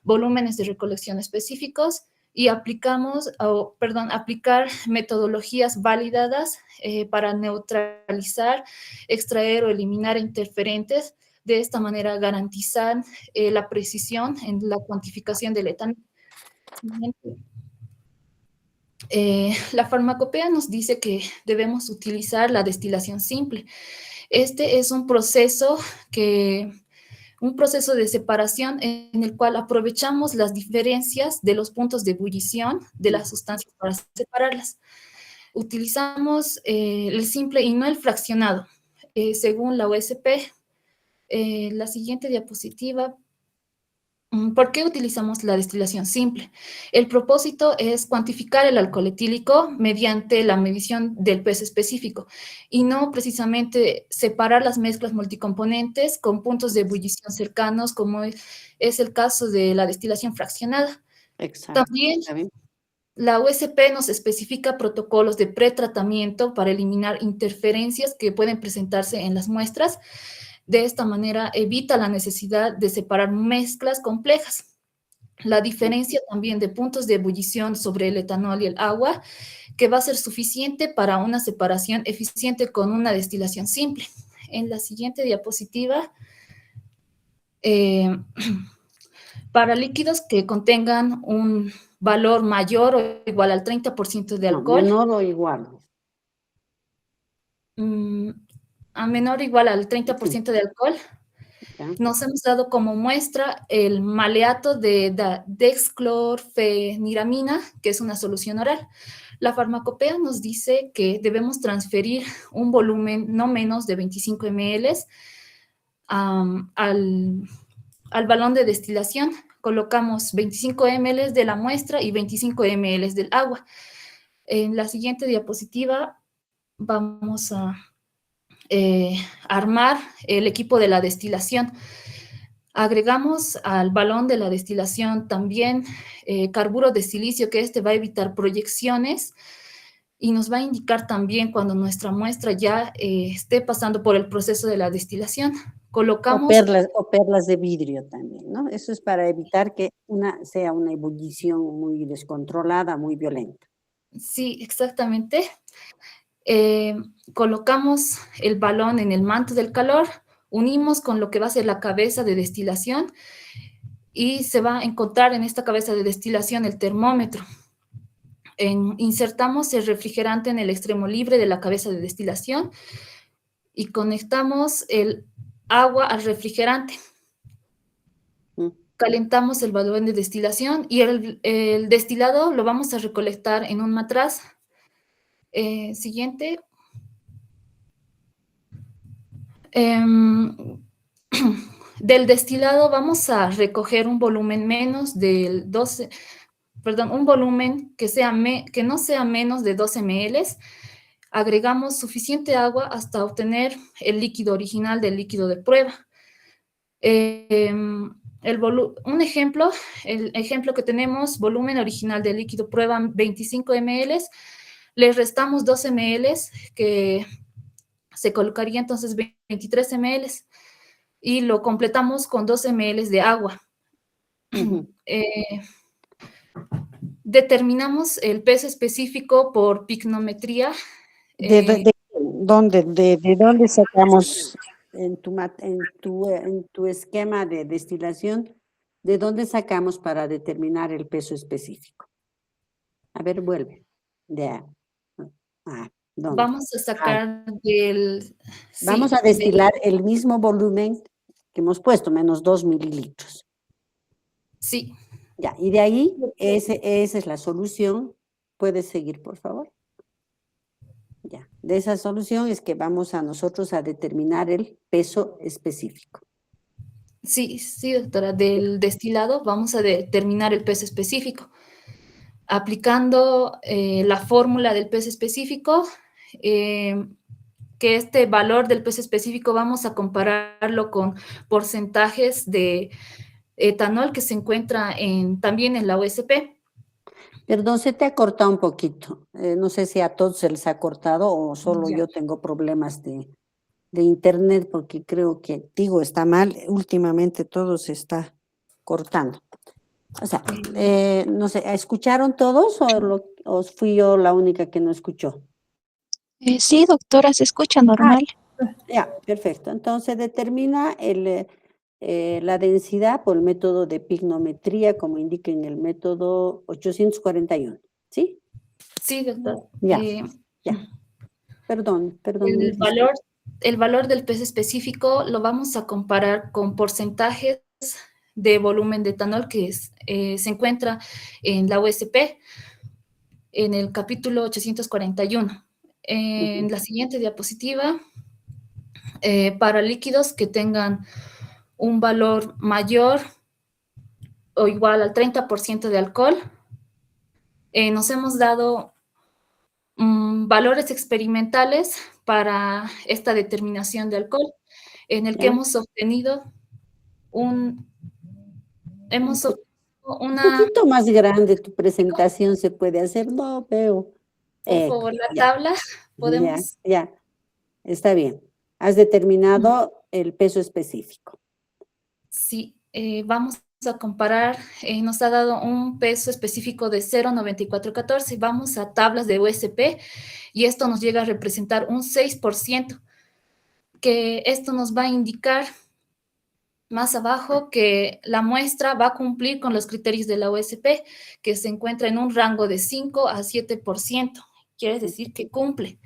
volúmenes de recolección específicos y aplicar metodologías validadas para neutralizar, extraer o eliminar interferentes. De esta manera garantizar la precisión en la cuantificación del etanol. La farmacopea nos dice que debemos utilizar la destilación simple. Este es un proceso de separación en el cual aprovechamos las diferencias de los puntos de ebullición de las sustancias para separarlas. Utilizamos el simple y no el fraccionado, según la USP. La siguiente diapositiva. ¿Por qué utilizamos la destilación simple? El propósito es cuantificar el alcohol etílico mediante la medición del peso específico y no precisamente separar las mezclas multicomponentes con puntos de ebullición cercanos, como es el caso de la destilación fraccionada. Exacto. También la USP nos especifica protocolos de pretratamiento para eliminar interferencias que pueden presentarse en las muestras. De esta manera evita la necesidad de separar mezclas complejas. La diferencia también de puntos de ebullición sobre el etanol y el agua, que va a ser suficiente para una separación eficiente con una destilación simple. En la siguiente diapositiva, para líquidos que contengan un valor mayor o igual al 30% de alcohol. No, menor o igual. A menor o igual al 30% de alcohol. Nos hemos dado como muestra el maleato de dexclorfeniramina, que es una solución oral. La farmacopea nos dice que debemos transferir un volumen no menos de 25 ml al balón de destilación. Colocamos 25 ml de la muestra y 25 ml del agua. En la siguiente diapositiva vamos a armar el equipo de la destilación. Agregamos al balón de la destilación también carburo de silicio, que va a evitar proyecciones y nos va a indicar también cuando nuestra muestra ya esté pasando por el proceso de la destilación. Colocamos... O perlas de vidrio también, ¿no? Eso es para evitar que sea una ebullición muy descontrolada, muy violenta. Sí, exactamente. Colocamos el balón en el manto del calor, unimos con lo que va a ser la cabeza de destilación y se va a encontrar en esta cabeza de destilación el termómetro. Insertamos el refrigerante en el extremo libre de la cabeza de destilación y conectamos el agua al refrigerante. Calentamos el balón de destilación y el destilado lo vamos a recolectar en un matraz. Siguiente. Del destilado vamos a recoger un volumen menos del 12, perdón, un volumen que no sea menos de 12 ml. Agregamos suficiente agua hasta obtener el líquido original del líquido de prueba. Un ejemplo, el ejemplo que tenemos, volumen original del líquido prueba 25 ml, le restamos 12 ml, que se colocaría entonces 23 ml, y lo completamos con 12 ml de agua. Determinamos el peso específico por picnometría. ¿De dónde sacamos en tu esquema de destilación? ¿De dónde sacamos para determinar el peso específico? A ver, vuelve. ¿Dónde? Vamos a sacar del... Vamos a destilar el mismo volumen que hemos puesto, menos 2 mililitros. Sí. Ya, y de ahí, esa es la solución. ¿Puedes seguir, por favor? Ya, de esa solución es que vamos nosotros a determinar el peso específico. Sí, doctora. Del destilado vamos a determinar el peso específico. Aplicando la fórmula del peso específico, que este valor del peso específico vamos a compararlo con porcentajes de etanol que se encuentra también en la USP. Perdón, se te ha cortado un poquito. No sé si a todos se les ha cortado o solo yo tengo problemas de internet, porque creo que está mal. Últimamente todo se está cortando. O sea, no sé, ¿escucharon todos o fui yo la única que no escuchó? Sí, doctora, se escucha Ah, normal. ya, perfecto. Entonces determina la densidad por el método de pignometría, como indica en el método 841, ¿sí? Sí, doctor. Ya, ya. Perdón, El Luis. valor, el valor del peso específico lo vamos a comparar con porcentajes de volumen de etanol que se encuentra en la USP, en el capítulo 841. En la siguiente diapositiva, para líquidos que tengan un valor mayor o igual al 30% de alcohol, nos hemos dado valores experimentales para esta determinación de alcohol, en el que ¿Ya? hemos obtenido Un una, poquito más grande tu presentación se puede hacer, no veo. por favor, la Ya, tabla, ya, podemos, ya, está bien. Has determinado el peso específico. sí, vamos a comparar, nos ha dado un peso específico de 0,9414, vamos a tablas de USP y esto nos llega a representar un 6%, que esto nos va a indicar más abajo que la muestra va a cumplir con los criterios de la USP, que se encuentra en un rango de 5 a 7%. Quiere decir que cumple.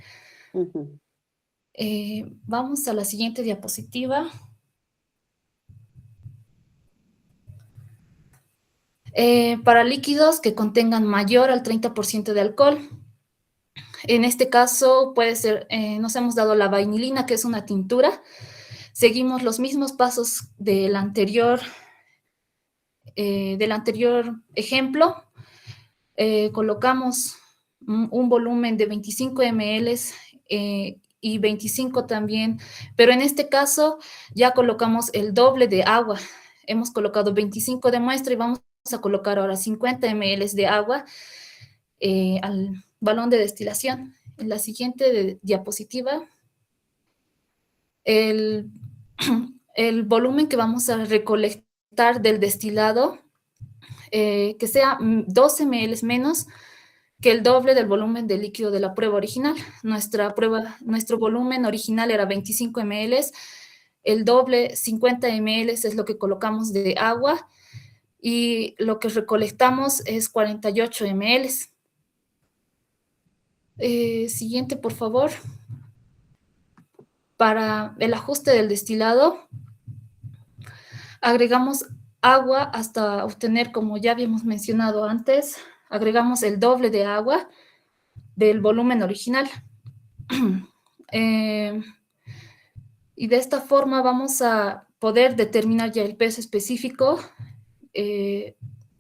Ujú. Vamos a la siguiente diapositiva. Para líquidos que contengan mayor al 30% de alcohol. En este caso puede ser, nos hemos dado la vainilina, que es una tintura. Seguimos los mismos pasos del anterior ejemplo. Colocamos un volumen de 25 ml y 25 también, pero en este caso ya colocamos el doble de agua. Hemos colocado 25 de muestra y vamos a colocar ahora 50 ml de agua al balón de destilación. En la siguiente diapositiva, el, el volumen que vamos a recolectar del destilado, que sea 12 ml menos que el doble del volumen de líquido de la prueba original. Nuestro volumen original era 25 ml, el doble, 50 ml, es lo que colocamos de agua y lo que recolectamos es 48 ml. Siguiente, por favor. Para el ajuste del destilado, agregamos agua hasta obtener, como ya habíamos mencionado antes, agregamos el doble de agua del volumen original. Y de esta forma vamos a poder determinar ya el peso específico,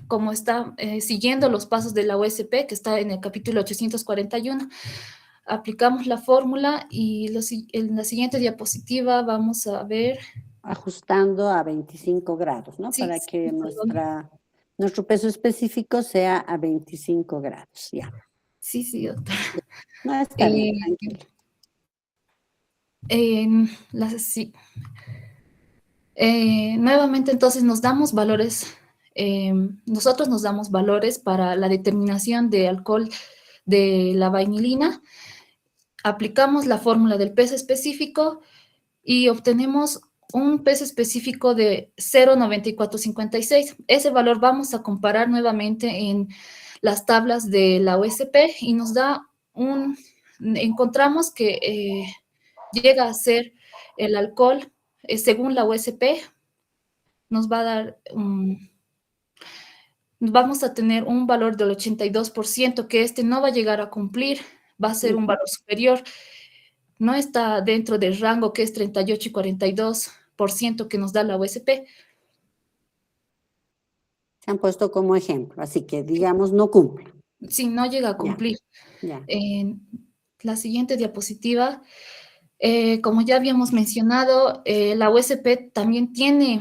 como está siguiendo los pasos de la USP, que está en el capítulo 841. Aplicamos la fórmula y en la siguiente diapositiva vamos a ver. Ajustando a 25 grados, ¿no? Sí, Para sí, que perdón. nuestro peso específico sea a 25 grados, ya. Sí, doctora. No, está bien, tranquilo. Sí. Nuevamente, entonces, nosotros nos damos valores para la determinación de alcohol de la vainilina, aplicamos la fórmula del peso específico y obtenemos un peso específico de 0,9456. Ese valor vamos a comparar nuevamente en las tablas de la USP y nos da encontramos que llega a ser el alcohol, según la USP, nos va a dar vamos a tener un valor del 82%, que no va a llegar a cumplir, va a ser un valor superior. No está dentro del rango que es 38 y 42% que nos da la USP. Se han puesto como ejemplo, así que digamos no cumple. Sí, no llega a Ya, cumplir. ya. En la siguiente diapositiva, como ya habíamos mencionado, la USP también tiene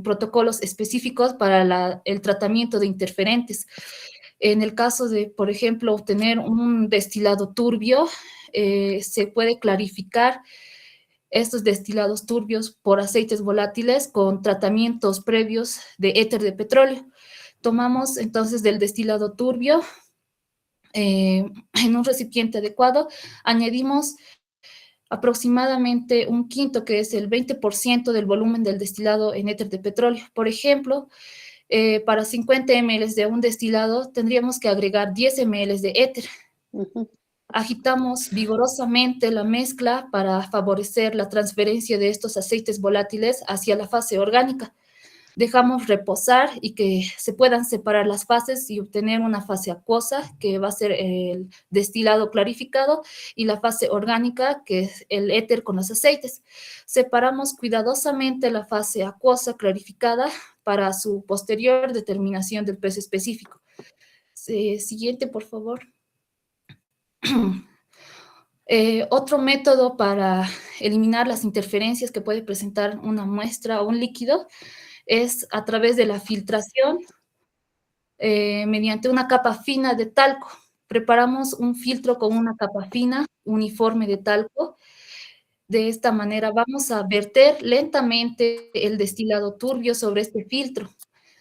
protocolos específicos para el tratamiento de interferentes. En el caso de, por ejemplo, obtener un destilado turbio, se puede clarificar estos destilados turbios por aceites volátiles con tratamientos previos de éter de petróleo. Tomamos entonces del destilado turbio, en un recipiente adecuado, añadimos aproximadamente un quinto, que es el 20% del volumen del destilado en éter de petróleo. Por ejemplo, para 50 ml de un destilado tendríamos que agregar 10 ml de éter. Agitamos vigorosamente la mezcla para favorecer la transferencia de estos aceites volátiles hacia la fase orgánica. Dejamos reposar y que se puedan separar las fases y obtener una fase acuosa, que va a ser el destilado clarificado, y la fase orgánica, que es el éter con los aceites. Separamos cuidadosamente la fase acuosa clarificada para su posterior determinación del peso específico. Siguiente, por favor. Otro método para eliminar las interferencias que puede presentar una muestra o un líquido es a través de la filtración mediante una capa fina de talco. Preparamos un filtro con una capa fina, uniforme de talco. De esta manera vamos a verter lentamente el destilado turbio sobre este filtro.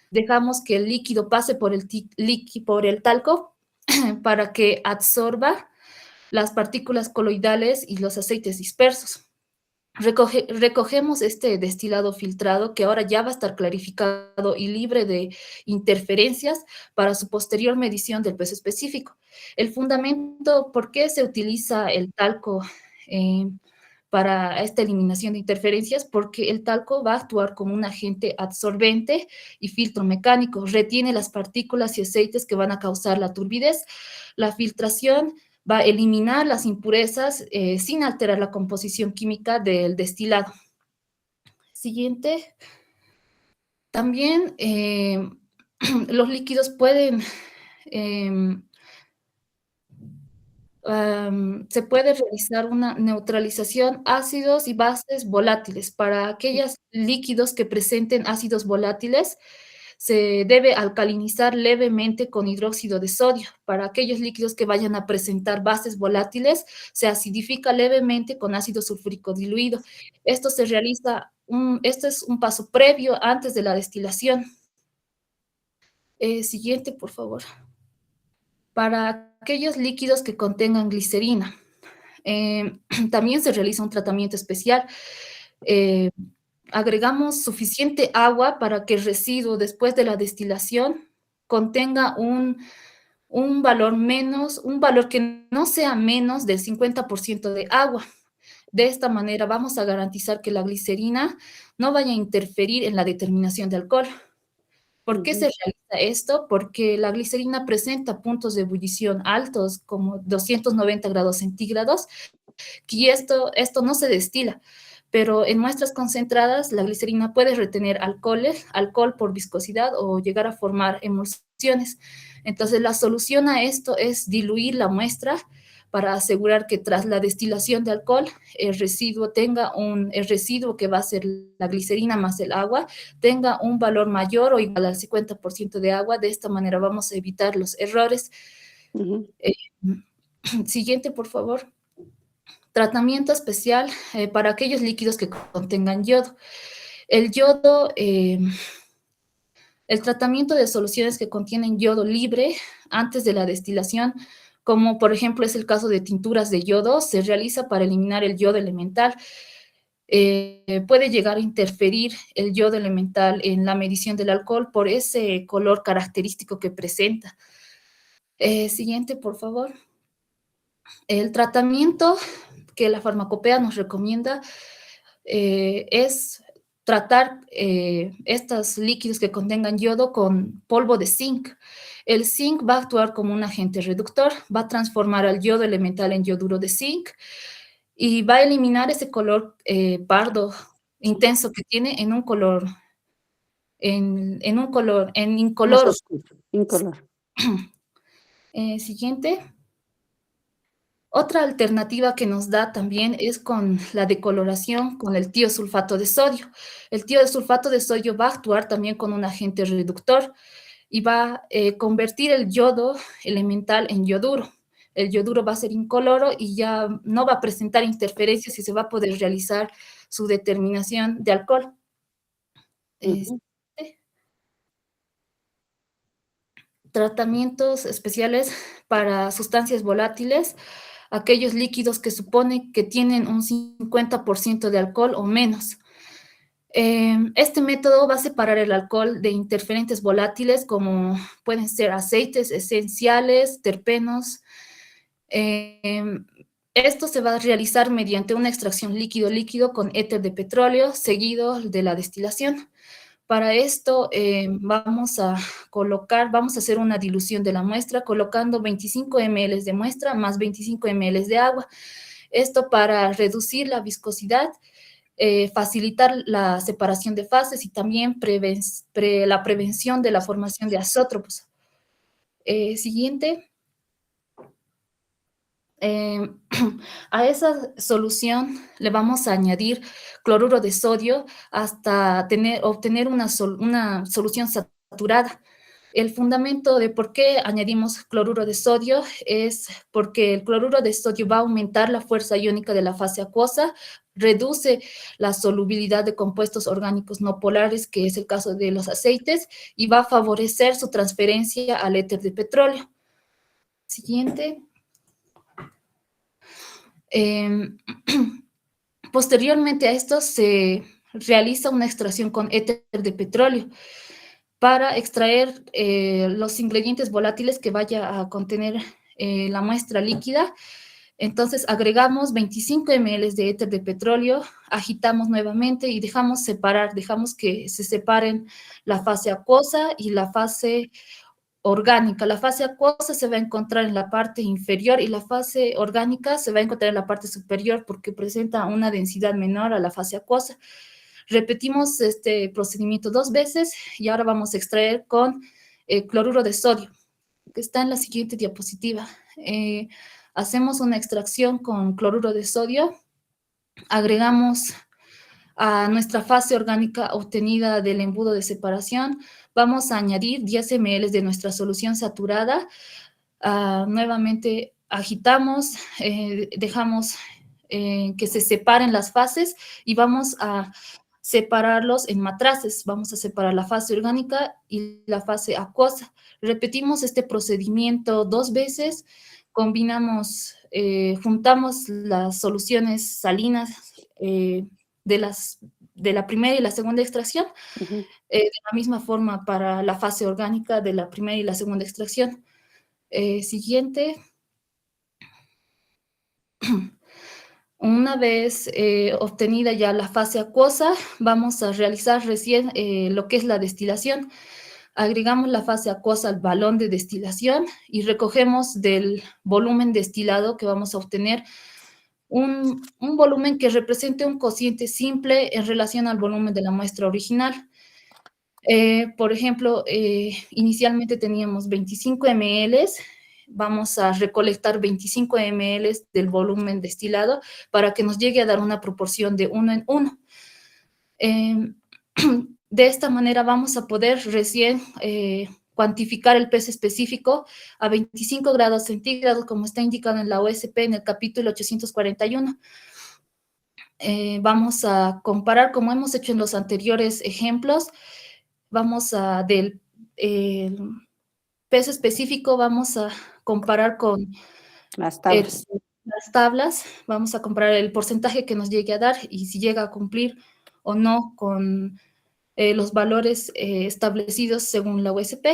Dejamos que el líquido pase por el talco para que absorba las partículas coloidales y los aceites dispersos. Recogemos este destilado filtrado, que ahora ya va a estar clarificado y libre de interferencias, para su posterior medición del peso específico. El fundamento, ¿por qué se utiliza el talco para esta eliminación de interferencias? Porque el talco va a actuar como un agente absorbente y filtro mecánico, retiene las partículas y aceites que van a causar la turbidez. La filtración va a eliminar las impurezas sin alterar la composición química del destilado. Siguiente. También los líquidos pueden, se puede realizar una neutralización ácidos y bases volátiles. Para aquellos líquidos que presenten ácidos volátiles, se debe alcalinizar levemente con hidróxido de sodio. Para aquellos líquidos que vayan a presentar bases volátiles, se acidifica levemente con ácido sulfúrico diluido. Esto se realiza, esto es un paso previo antes de la destilación. Siguiente, por favor. Para aquellos líquidos que contengan glicerina, también se realiza un tratamiento especial. Agregamos suficiente agua para que el residuo, después de la destilación, contenga un valor que no sea menos del 50% de agua. De esta manera vamos a garantizar que la glicerina no vaya a interferir en la determinación de alcohol. ¿Por qué se realiza esto? Porque la glicerina presenta puntos de ebullición altos, como 290 grados centígrados, y esto no se destila. Pero en muestras concentradas, la glicerina puede retener alcohol por viscosidad, o llegar a formar emulsiones. Entonces, la solución a esto es diluir la muestra para asegurar que tras la destilación de alcohol, el residuo que va a ser la glicerina más el agua, tenga un valor mayor o igual al 50% de agua. De esta manera vamos a evitar los errores. Siguiente, por favor. Tratamiento especial para aquellos líquidos que contengan yodo. El yodo, el tratamiento de soluciones que contienen yodo libre antes de la destilación, como por ejemplo es el caso de tinturas de yodo, se realiza para eliminar el yodo elemental. Puede llegar a interferir el yodo elemental en la medición del alcohol por ese color característico que presenta. Siguiente, por favor. El tratamiento que la farmacopea nos recomienda es tratar estos líquidos que contengan yodo con polvo de zinc. El zinc va a actuar como un agente reductor, va a transformar al yodo elemental en yoduro de zinc y va a eliminar ese color pardo intenso que tiene en un color, Más incoloro. oscuro, incoloro. Siguiente. Otra alternativa que nos da también es con la decoloración con el tiosulfato de sodio. El tiosulfato de sodio va a actuar también con un agente reductor y va a convertir el yodo elemental en yoduro. El yoduro va a ser incoloro y ya no va a presentar interferencias y se va a poder realizar su determinación de alcohol. tratamientos especiales para sustancias volátiles, aquellos líquidos que supone que tienen un 50% de alcohol o menos. Este método va a separar el alcohol de interferentes volátiles como pueden ser aceites esenciales, terpenos. Esto se va a realizar mediante una extracción líquido-líquido con éter de petróleo seguido de la destilación. Para esto vamos a hacer una dilución de la muestra colocando 25 ml de muestra más 25 ml de agua. Esto para reducir la viscosidad, facilitar la separación de fases y también la prevención de la formación de azótropos. Siguiente. A esa solución le vamos a añadir cloruro de sodio hasta obtener una solución saturada. El fundamento de por qué añadimos cloruro de sodio es porque el cloruro de sodio va a aumentar la fuerza iónica de la fase acuosa, reduce la solubilidad de compuestos orgánicos no polares, que es el caso de los aceites, y va a favorecer su transferencia al éter de petróleo. Siguiente. Posteriormente a esto se realiza una extracción con éter de petróleo para extraer los ingredientes volátiles que vaya a contener la muestra líquida. Entonces agregamos 25 ml de éter de petróleo, agitamos nuevamente y dejamos que se separen la fase acuosa y la fase orgánica. La fase acuosa se va a encontrar en la parte inferior y la fase orgánica se va a encontrar en la parte superior porque presenta una densidad menor a la fase acuosa. Repetimos este procedimiento 2 veces y ahora vamos a extraer con cloruro de sodio, que está en la siguiente diapositiva. Hacemos una extracción con cloruro de sodio, agregamos a nuestra fase orgánica obtenida del embudo de separación, vamos a añadir 10 ml de nuestra solución saturada. Nuevamente agitamos, dejamos que se separen las fases y vamos a separarlos en matraces. Vamos a separar la fase orgánica y la fase acuosa. Repetimos este procedimiento 2 veces, juntamos las soluciones salinas de la primera y la segunda extracción, de la misma forma para la fase orgánica de la primera y la segunda extracción. Siguiente. Una vez obtenida ya la fase acuosa, vamos a realizar recién lo que es la destilación. Agregamos la fase acuosa al balón de destilación y recogemos del volumen destilado que vamos a obtener un volumen que represente un cociente simple en relación al volumen de la muestra original. Por ejemplo, inicialmente teníamos 25 ml, vamos a recolectar 25 ml del volumen destilado para que nos llegue a dar una proporción de 1 en 1. De esta manera vamos a poder recién cuantificar el peso específico a 25 grados centígrados, como está indicado en la OSP en el capítulo 841. Vamos a comparar, como hemos hecho en los anteriores ejemplos, del peso específico, vamos a comparar con las tablas. Las tablas, vamos a comparar el porcentaje que nos llegue a dar y si llega a cumplir o no con los valores establecidos según la USP.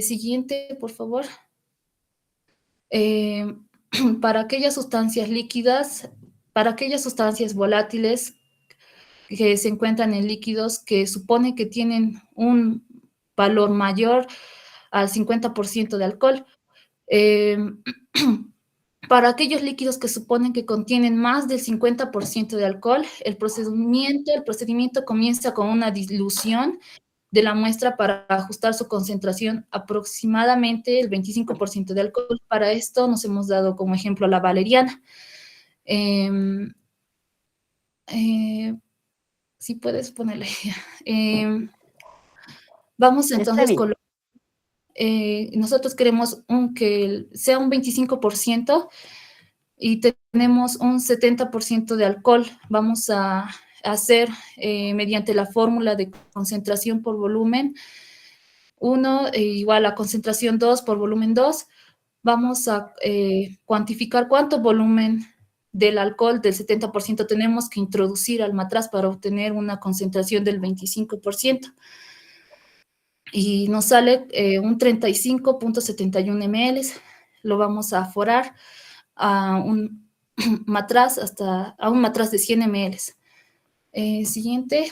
Siguiente, por favor. Para aquellas sustancias líquidas, para aquellas sustancias volátiles que se encuentran en líquidos que supone que tienen un valor mayor al 50% de alcohol, para aquellos líquidos que suponen que contienen más del 50% de alcohol, el procedimiento comienza con una dilución de la muestra para ajustar su concentración aproximadamente el 25% de alcohol. Para esto nos hemos dado como ejemplo la valeriana. Si puedes ponerle. Vamos entonces con nosotros queremos que sea un 25% y tenemos un 70% de alcohol. Vamos a hacer mediante la fórmula de concentración por volumen 1 igual a concentración 2 por volumen 2. Vamos a cuantificar cuánto volumen del alcohol del 70% tenemos que introducir al matraz para obtener una concentración del 25%. Y nos sale un 35.71 ml. Lo vamos a aforar a un matraz de 100 ml. Siguiente.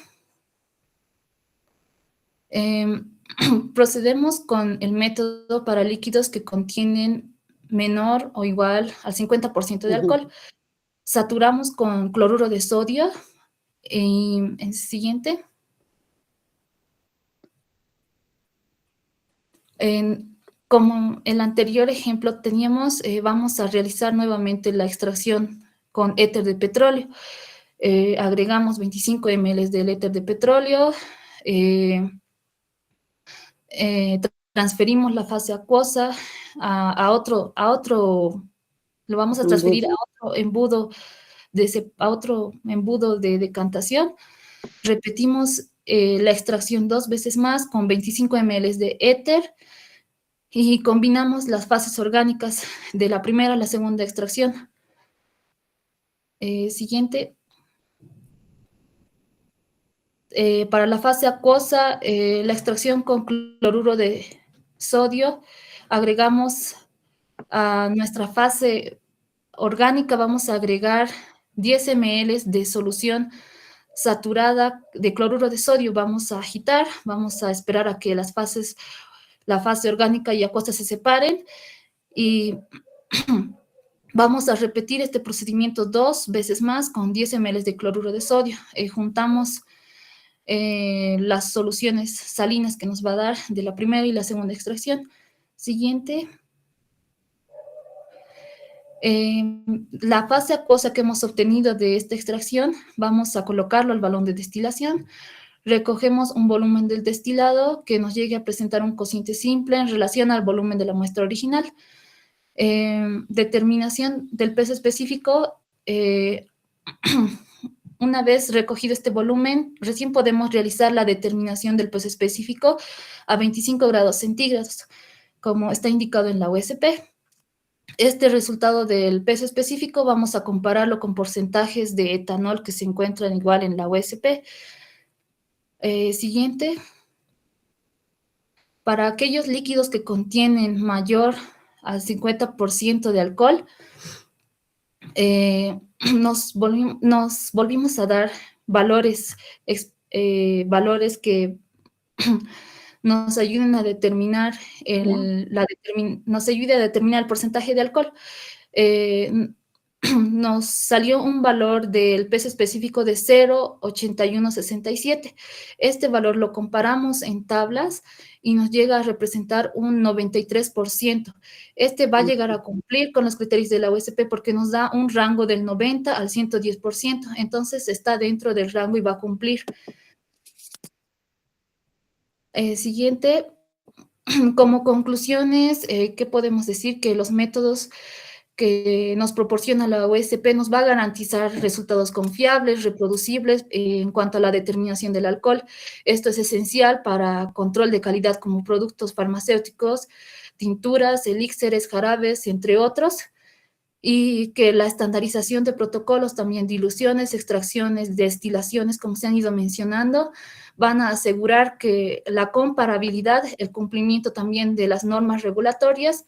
Procedemos con el método para líquidos que contienen menor o igual al 50% de alcohol. Saturamos con cloruro de sodio. En siguiente. Como el anterior ejemplo teníamos, vamos a realizar nuevamente la extracción con éter de petróleo. Agregamos 25 ml del éter de petróleo. Transferimos la fase acuosa a otro, lo vamos a transferir a otro embudo de decantación. Repetimos la extracción 2 veces más con 25 ml de éter y combinamos las fases orgánicas de la primera a la segunda extracción. Siguiente. Para la fase acuosa, la extracción con cloruro de sodio, agregamos a nuestra fase orgánica, vamos a agregar 10 ml de solución saturada de cloruro de sodio. Vamos a agitar, vamos a esperar a que la fase orgánica y acuosa se separen y vamos a repetir este procedimiento 2 veces más con 10 ml de cloruro de sodio. Juntamos las soluciones salinas que nos va a dar de la primera y la segunda extracción. Siguiente. La fase acuosa que hemos obtenido de esta extracción, vamos a colocarlo al balón de destilación. Recogemos un volumen del destilado que nos llegue a presentar un cociente simple en relación al volumen de la muestra original. Determinación del peso específico. Una vez recogido este volumen, recién podemos realizar la determinación del peso específico a 25 grados centígrados, como está indicado en la USP. Este resultado del peso específico vamos a compararlo con porcentajes de etanol que se encuentran igual en la USP. Siguiente. Para aquellos líquidos que contienen mayor al 50% de alcohol, nos volvimos a dar valores que nos ayuden a determinar nos ayude a determinar el porcentaje de alcohol. Nos salió un valor del peso específico de 0,8167. Este valor lo comparamos en tablas y nos llega a representar un 93%. Este va a llegar a cumplir con los criterios de la USP porque nos da un rango del 90 al 110%. Entonces está dentro del rango y va a cumplir. Siguiente. Como conclusiones, ¿qué podemos decir? Que los métodos que nos proporciona la USP nos va a garantizar resultados confiables, reproducibles en cuanto a la determinación del alcohol. Esto es esencial para control de calidad como productos farmacéuticos, tinturas, elixires, jarabes, entre otros, y que la estandarización de protocolos, también diluciones, extracciones, destilaciones, como se han ido mencionando, van a asegurar que la comparabilidad, el cumplimiento también de las normas regulatorias.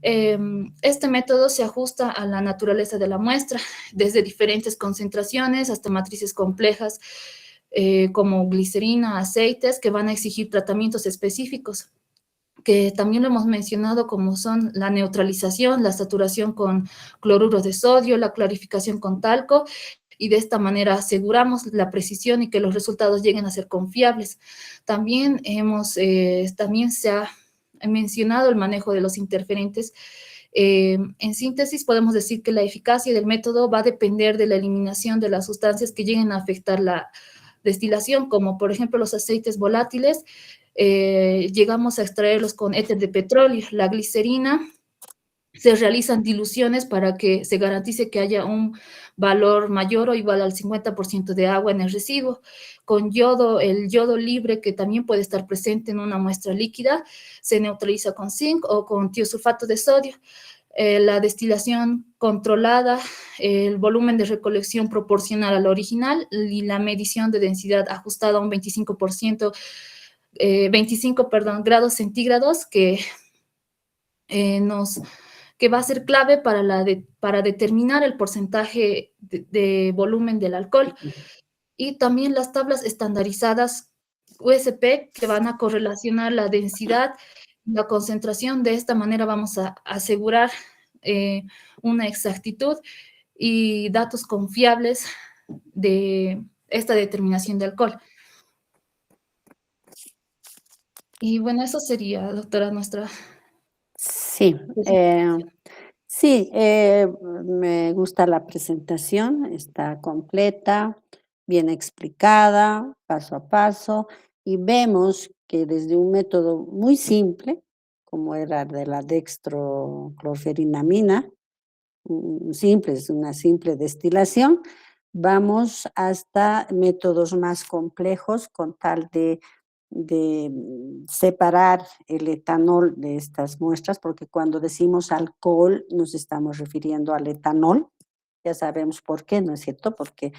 Este método se ajusta a la naturaleza de la muestra, desde diferentes concentraciones hasta matrices complejas, como glicerina, aceites, que van a exigir tratamientos específicos, que también lo hemos mencionado, como son la neutralización, la saturación con cloruro de sodio, la clarificación con talco, y de esta manera aseguramos la precisión y que los resultados lleguen a ser confiables. También se ha mencionado el manejo de los interferentes. En síntesis, podemos decir que la eficacia del método va a depender de la eliminación de las sustancias que lleguen a afectar la destilación, como por ejemplo los aceites volátiles. Llegamos a extraerlos con éter de petróleo, la glicerina, se realizan diluciones para que se garantice que haya un valor mayor o igual al 50% de agua en el residuo. Con yodo, el yodo libre, que también puede estar presente en una muestra líquida, se neutraliza con zinc o con tiosulfato de sodio. La destilación controlada, el volumen de recolección proporcional al original y la medición de densidad ajustada a un 25%, 25, perdón, grados centígrados nos que va a ser clave para determinar el porcentaje de volumen del alcohol. Y también las tablas estandarizadas USP que van a correlacionar la densidad y la concentración. De esta manera vamos a asegurar una exactitud y datos confiables de esta determinación de alcohol. Y bueno, eso sería, doctora, nuestra... Sí, sí, me gusta la presentación, está completa, bien explicada, paso a paso, y vemos que desde un método muy simple, como era de la dextroclorferinamina, simple, es una simple destilación, vamos hasta métodos más complejos con tal de separar el etanol de estas muestras, porque cuando decimos alcohol nos estamos refiriendo al etanol, ya sabemos por qué, ¿no es cierto? Porque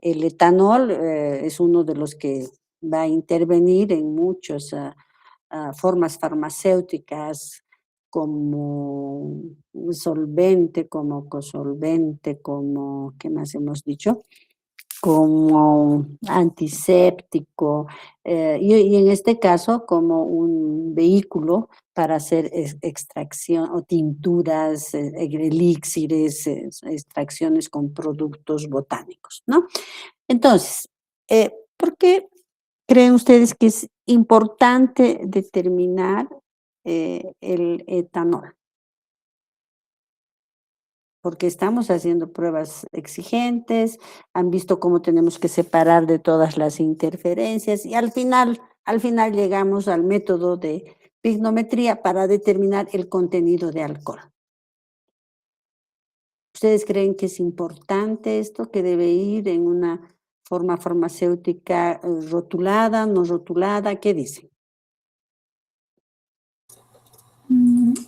el etanol es uno de los que va a intervenir en muchas formas farmacéuticas como un solvente, como cosolvente, como, ¿qué más hemos dicho? Como antiséptico, y en este caso como un vehículo para hacer extracción o tinturas, elixires, extracciones con productos botánicos, ¿no? Entonces, ¿por qué creen ustedes que es importante determinar el etanol? Porque estamos haciendo pruebas exigentes, han visto cómo tenemos que separar de todas las interferencias y al final llegamos al método de pignometría para determinar el contenido de alcohol. ¿Ustedes creen que es importante esto, que debe ir en una forma farmacéutica rotulada, no rotulada? ¿Qué dicen?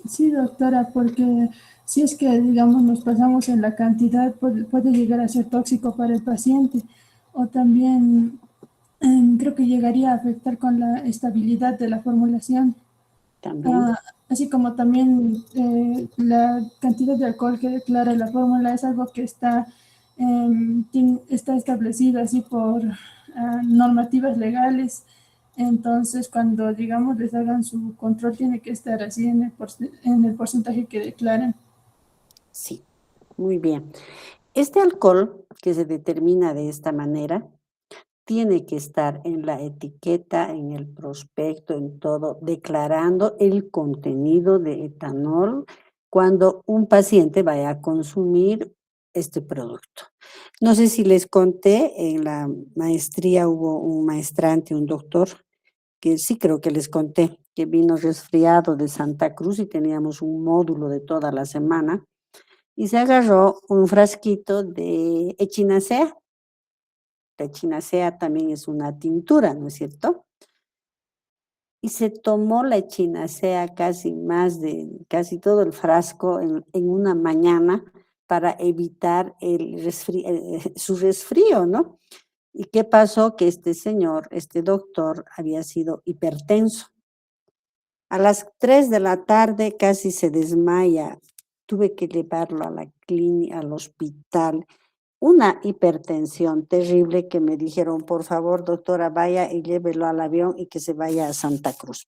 Sí, doctora, porque si es que, digamos, nos pasamos en la cantidad, puede llegar a ser tóxico para el paciente o también creo que llegaría a afectar con la estabilidad de la formulación. También. Así como también la cantidad de alcohol que declara la fórmula es algo que está establecido así por normativas legales. Entonces, cuando, digamos, les hagan su control, tiene que estar así en el porcentaje que declaran. Sí, muy bien. Este alcohol que se determina de esta manera tiene que estar en la etiqueta, en el prospecto, en todo, declarando el contenido de etanol cuando un paciente vaya a consumir este producto. No sé si les conté, en la maestría hubo un maestrante, un doctor, que sí creo que les conté, que vino resfriado de Santa Cruz y teníamos un módulo de toda la semana, y se agarró un frasquito de echinacea. La echinacea también es una tintura, ¿no es cierto? Y se tomó la echinacea casi todo el frasco en una mañana para evitar su resfrío, ¿no? ¿Y qué pasó? Que este señor, este doctor, había sido hipertenso. A las 3 de la tarde casi se desmaya. Tuve que llevarlo a la clínica, al hospital. Una hipertensión terrible que me dijeron, por favor, doctora, vaya y llévelo al avión y que se vaya a Santa Cruz.